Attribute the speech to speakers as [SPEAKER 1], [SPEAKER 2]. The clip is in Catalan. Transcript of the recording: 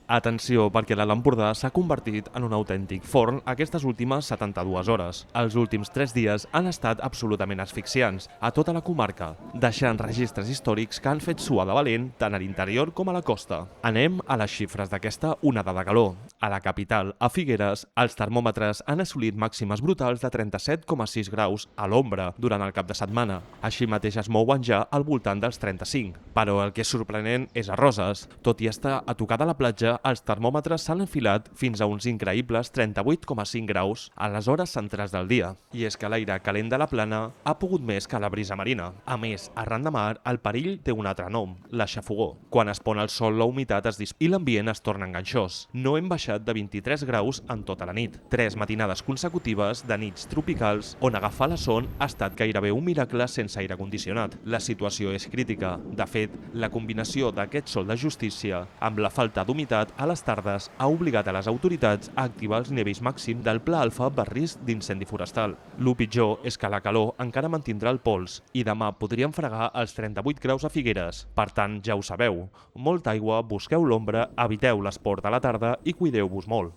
[SPEAKER 1] Atenció, perquè l'Alt Empordà s'ha convertit en un autèntic forn aquestes últimes 72 hores. Els últims 3 dies han estat absolutament asfixiants a tota la comarca, deixant registres històrics que han fet suar de valent tant a l'interior com a la costa. Anem a les xifres d'aquesta onada de calor. A la capital, a Figueres, els termòmetres han assolit màximes brutals de 37,6 graus a l'ombra durant el cap de setmana. Així mateix es mouen ja al voltant dels 35. Però el que és sorprenent és a Roses. Tot i estar a tocar de la platja, els termòmetres s'han enfilat fins a uns increïbles 38,5 graus a les hores centrals del dia. I és que l'aire calent de la plana ha pogut més que la brisa marina. A més, arran de mar, el perill té un altre nom, la xafogó. Quan es pon el sol, la humitat es dispara i l'ambient es torna enganxós. No hem baixat de 23 graus en tota la nit. 3 matinades consecutives de nits tropicals on agafar la son ha estat gairebé un miracle sense aire condicionat. La situació és crítica. De fet, la combinació d'aquest sol de justícia amb la falta d'humitat a les tardes ha obligat a les autoritats a activar els nivells màxims del Pla Alfa per risc d'incendi forestal. Lo pitjor és que la calor encara mantindrà el pols i demà podríem fregar els 38 graus a Figueres. Per tant, ja ho sabeu, molta aigua, busqueu l'ombra, eviteu l'esport a la tarda i cuideu-vos molt.